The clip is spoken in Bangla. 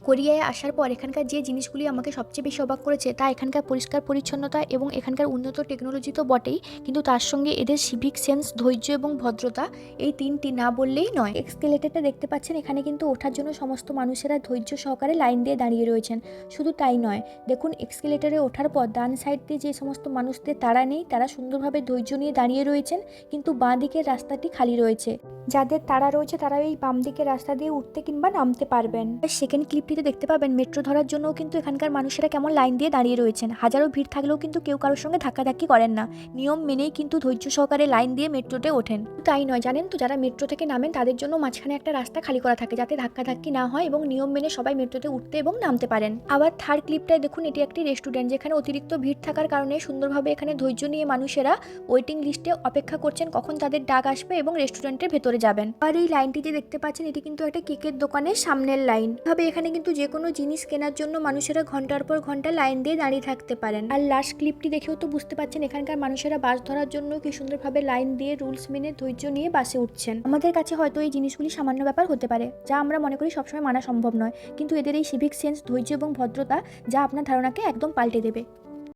কোরিয়ায় আসার পর এখানকার যে জিনিসগুলি আমাকে সবচেয়ে বেশি অবাক করেছে তা এখানকার পরিষ্কার পরিচ্ছন্নতা এবং এখানকার উন্নত টেকনোলজি তো বটেই, কিন্তু তার সঙ্গে এদের সিভিক সেন্স, ধৈর্য এবং ভদ্রতা, এই তিনটি না বললেই নয়। এক্সকেলেটরটা দেখতে পাচ্ছেন, এখানে কিন্তু ওঠার জন্য সমস্ত মানুষেরা ধৈর্য সহকারে লাইন দিয়ে দাঁড়িয়ে রয়েছেন। শুধু তাই নয়, দেখুন এক্সকেলেটরে ওঠার পর ডান সাইড দিয়ে যে সমস্ত মানুষদের তাড়া নেই, তারা সুন্দরভাবে ধৈর্য নিয়ে দাঁড়িয়ে রয়েছেন, কিন্তু বাঁ দিকের রাস্তাটি খালি রয়েছে। যাদের তাড়া রয়েছে তারা এই বাম দিকের রাস্তা দিয়ে উঠতে কিংবা নামতে পারবেন। সেকেন্ড ক্লিপটিতে দেখতে পাবেন মেট্রো ধরার জন্যও কিন্তু এখানকার মানুষেরা কেমন লাইন দিয়ে দাঁড়িয়ে রয়েছেন। হাজারো ভিড় থাকলেও কিন্তু কেউ কারোর সঙ্গে ধাক্কাধাক্কি করেন না, নিয়ম মেনেই কিন্তু ধৈর্য সহকারে লাইন দিয়ে মেট্রোতে ওঠেন। তাই নয়, জানেন তো, যারা মেট্রো থেকে নামেন তাদের জন্য মাঝখানে একটা রাস্তা খালি করা থাকে, যাতে ধাক্কাধাক্কি না হয় এবং নিয়ম মেনে সবাই মেট্রোতে উঠতে এবং নামতে পারেন। আবার থার্ড ক্লিপটায় দেখুন, এটি একটি রেস্টুরেন্ট, যেখানে অতিরিক্ত ভিড় থাকার কারণে সুন্দরভাবে এখানে ধৈর্য নিয়ে মানুষেরা ওয়েটিং লিস্টে অপেক্ষা করছেন কখন তাদের ডাক আসবে এবং রেস্টুরেন্টের ভেতরে যাবেন। আর এই লাইনটি যে দেখতে পাচ্ছেন, এটি কিন্তু একটা কেকের দোকানের সামনের লাইন। ভাবে এখানে কিন্তু যে কোনো জিনিস কেনার জন্য মানুষেরা ঘন্টার পর ঘন্টা লাইন দিয়ে দাঁড়িয়ে থাকতে পারেন। আর লাস্ট ক্লিপটি দেখেও তো বুঝতে পাচ্ছেন এখানকার মানুষেরা বাস ধরার জন্য কি সুন্দরভাবে লাইন দিয়ে রুলস মেনে ধৈর্য নিয়ে বাসে উঠছেন। আমাদের কাছে হয়তো এই জিনিসগুলি সামান্য ব্যাপার হতে পারে, যা আমরা মনে করি সবসময় মানা সম্ভব নয়, কিন্তু এদের এই সিভিক সেন্স, ধৈর্য এবং ভদ্রতা যা আপনার ধারণাকে একদম পাল্টে দেবে।